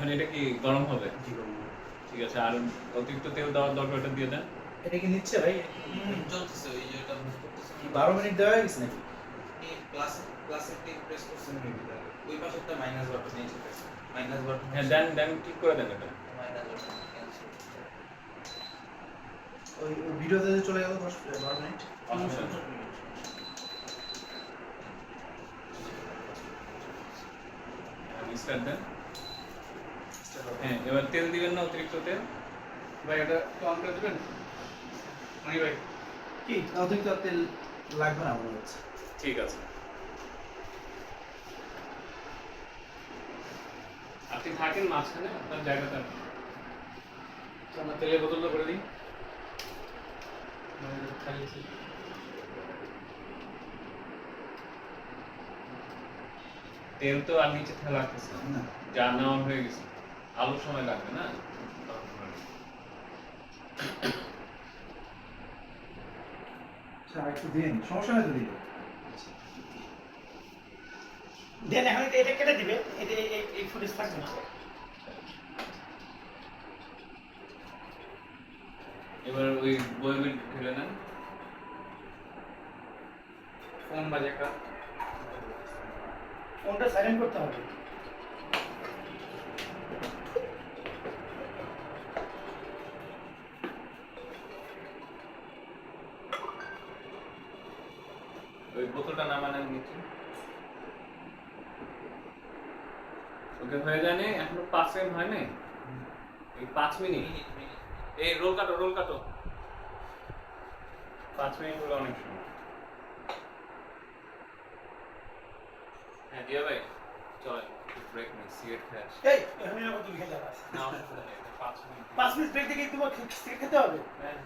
এখন এটা কি গরম হবে? জি গরম হবে। ঠিক আছে, আর অতিরিক্ত তেল দেওয়ার দরকার, ওটা দিয়ে দেন। এটা কি নিচ্ছে ভাই? চলতেছে, ওই যে এটা মুভ করতেছে কি 12 মিনিট দেওয়া হয়ে গেছে নাকি? এই প্লাসে প্রেস করছেন মিনিট আগে ওই পাশে একটা মাইনাস বাটন নিচে প্রেস মাইনাস বাটন হ্যাঁ দেন দেন, ঠিক করে দেন এটা। মাইনাস বাটন ক্যান্সেল ওই ভিডিওতে যে চলে গেল 12 মিনিট। অসুবিধা নেই। রিস্টার্ট দেন। হ্যাঁ, এবার তেল দিবেন না, অতিরিক্ত তেল। ভাই এটা তো অন করে দিবেন মনি ভাই। কি অতিরিক্ত তেল লাগবে না মনে হচ্ছে। ঠিক আছে, আপনি থাকেন মাঝখানে, আপনার জায়গাটা। তো আমরা তেলের বোতলটা করে দিই। খাইয়েছি তেল তো আর নিচে ফেলা লাগতেছে না, যা নেওয়া হয়ে গেছে। আলুর সময় লাগবে না। আচ্ছা একটু দিন, সমস্যা নেই তো দিন। দেন এখন এটা কেটে দিবে, এটা এই ফুটেজ থাকবে না। এবার ওই বইমের ঢেলে নেন। ফোন বাজে একটা। ফোনটা সাইলেন্ট করতে হবে। ওই বোতলটা নামানোর নিচে। ওকে হয়ে জানে এখনো 5 সেকেন্ড হয় নাই। এই 5 মিনিট। এই রোল কাটো, রোল কাটো। 5 মিনিট হলো অনেক সময়। হ্যাঁ দিয়া ভাই, চল ব্রেক নেই, সিগারেট খেয়ে আসি। এই এখন এর মতো লিখে যাবে না, অসুবিধা নেই, 5 মিনিট। 5 মিনিট ব্রেক দিয়ে তোমার সিগারেট খেতে হবে। হ্যাঁ।